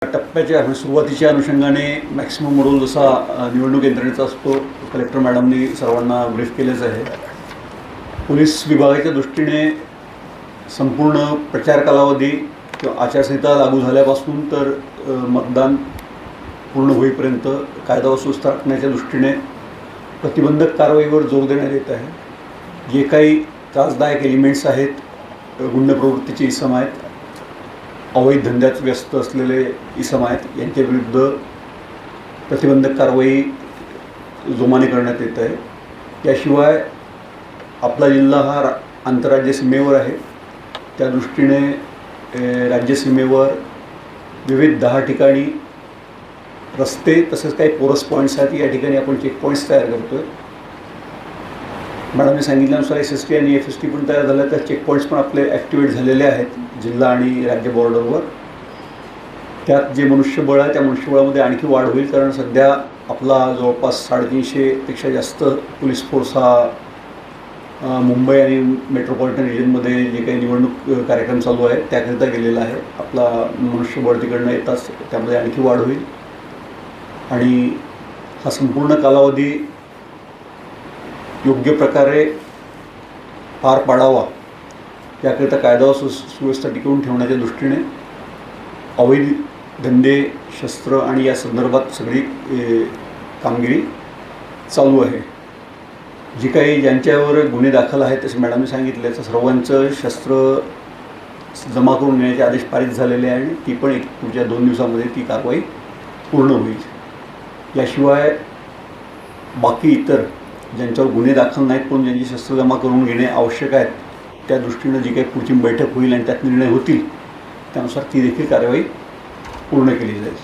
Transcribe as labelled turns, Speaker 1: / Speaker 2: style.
Speaker 1: टप्प्याच्या सुरुवातीच्या अनुषंगाने मॅक्सिमम मोडल जसा निवडणूक यंत्रणेचा असतो कलेक्टर मॅडमनी सर्वांना ब्रीफ केलेच आहे. पोलीस विभागाच्या दृष्टीने संपूर्ण प्रचार कालावधी किंवा आचारसंहिता लागू झाल्यापासून तर मतदान पूर्ण होईपर्यंत कायदा व सुव्यवस्था राखण्याच्या दृष्टीने प्रतिबंधक कारवाईवर जोर देण्यात येत आहे. जे काही त्रासदायक एलिमेंट्स आहेत, गुंड प्रवृत्तीचे इसम आहेत, अवैध धंद्यात व्यस्त असलेले इसम आहेत, यांच्याविरुद्ध प्रतिबंधक कारवाई जोमाने करण्यात येत आहे. याशिवाय आपला जिल्हा हा आंतरराज्य सीमेवर आहे. त्या दृष्टीने राज्यसीमेवर विविध 10 ठिकाणी रस्ते तसेच काही पोरस पॉईंट्स आहेत. या ठिकाणी आपण चेक पॉईंट्स तयार करतो आहे. मॅडमने सांगितल्यानुसार SST आणि FST पण तयार झाल्या. त्या चेक पॉईंट्स पण आपले ॲक्टिवेट झालेले आहेत जिल्हा आणि राज्य बॉर्डरवर. त्यात जे मनुष्यबळ आहे त्या मनुष्यबळामध्ये आणखी वाढ होईल, कारण सध्या आपला जवळपास 350पेक्षा जास्त पोलीस फोर्स हा मुंबई आणि मेट्रोपॉलिटन रिजनमध्ये जे काही निवडणूक कार्यक्रम चालू आहे त्याकरिता गेलेला आहे. आपला मनुष्यबळ तिकडनं येताच त्यामध्ये आणखी वाढ होईल आणि हा संपूर्ण कालावधी योग्य प्रकारे पार पाडावा याकरिता कायदा व सुव्यवस्था टिकवून ठेवण्याच्या दृष्टीने अवैध धंदे, शस्त्र आणि या संदर्भात सगळी कामगिरी चालू आहे. जी काही ज्यांच्यावर गुन्हे दाखल आहेत तसे मॅडमने सांगितले तर सर्वांचं शस्त्र जमा करून नेण्याचे आदेश पारित झालेले आहे आणि ती पण पुढच्या 2 दिवसामध्ये ती कारवाई पूर्ण होईल. याशिवाय बाकी इतर ज्यांच्यावर गुन्हे दाखल नाहीत पण ज्यांची शस्त्र जमा करून घेणे आवश्यक आहेत त्या दृष्टीनं जी काही पुढची बैठक होईल आणि त्यात निर्णय होतील त्यानुसार ती देखील कारवाई पूर्ण केली जाईल.